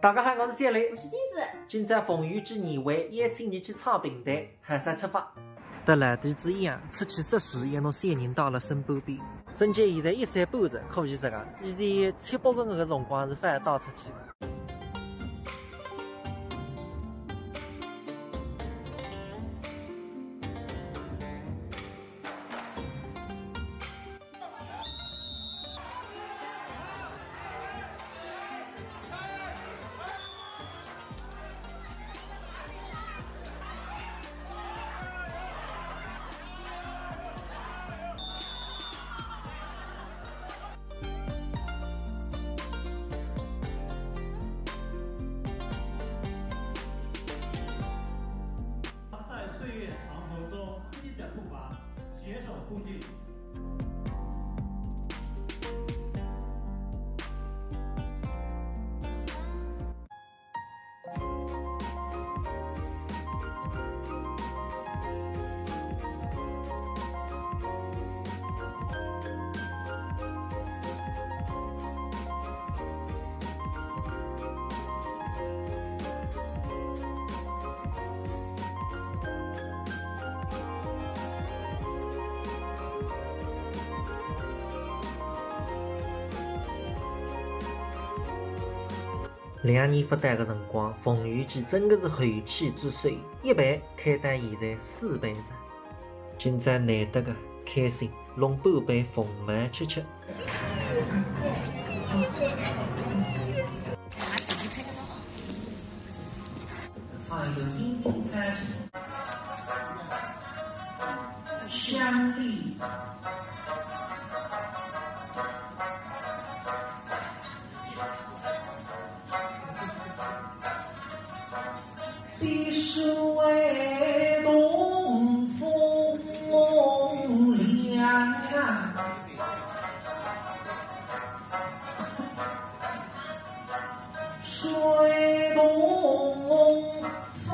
大家好，我是小雷，我是金子。今朝风雨之年尾，也请你去草坪队海上出发。得来地之一样，出去涉水也能三人到了身半边。正姐现在一山半着，可以说讲，现在7、8个月的辰光是反倒出去的。 在岁月长河中，新的步伐，携手共进。2年发单的辰光，冯玉记真的是后起之秀，一倍开单现在4倍涨。今朝难得的开心，弄半杯凤满吃吃。唱一个冰冻餐厅，香丽。 碧水东风凉啊，水东风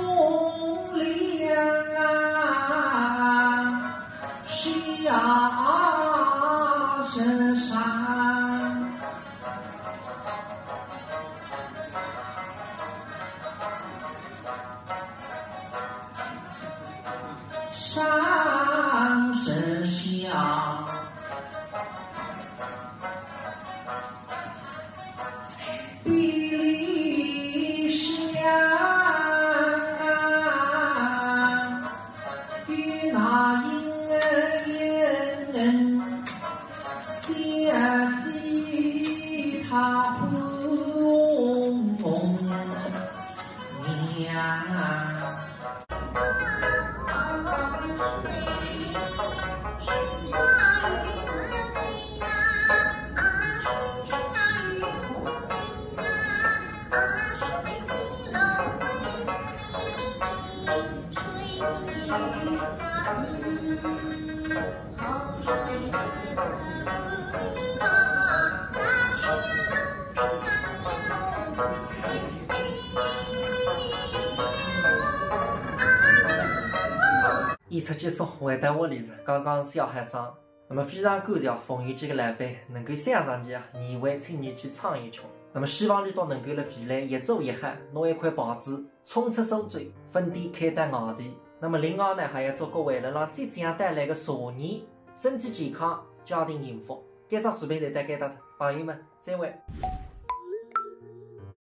凉啊，夕阳深山。 山声响，碧梨香啊，与那银人相记他红娘。 演出结束，回到屋里时，刚刚小孩长。那么非常感谢冯玉记的老板能够想上去年尾请你去唱一曲。那么希望你都能够在未来一走一喊，拿一块报纸冲出手追，分店开到外地。那么另外呢，还要祝各位能让即将带来的蛇年身体健康，家庭幸福。这张视频就带给大家，朋友们，再会。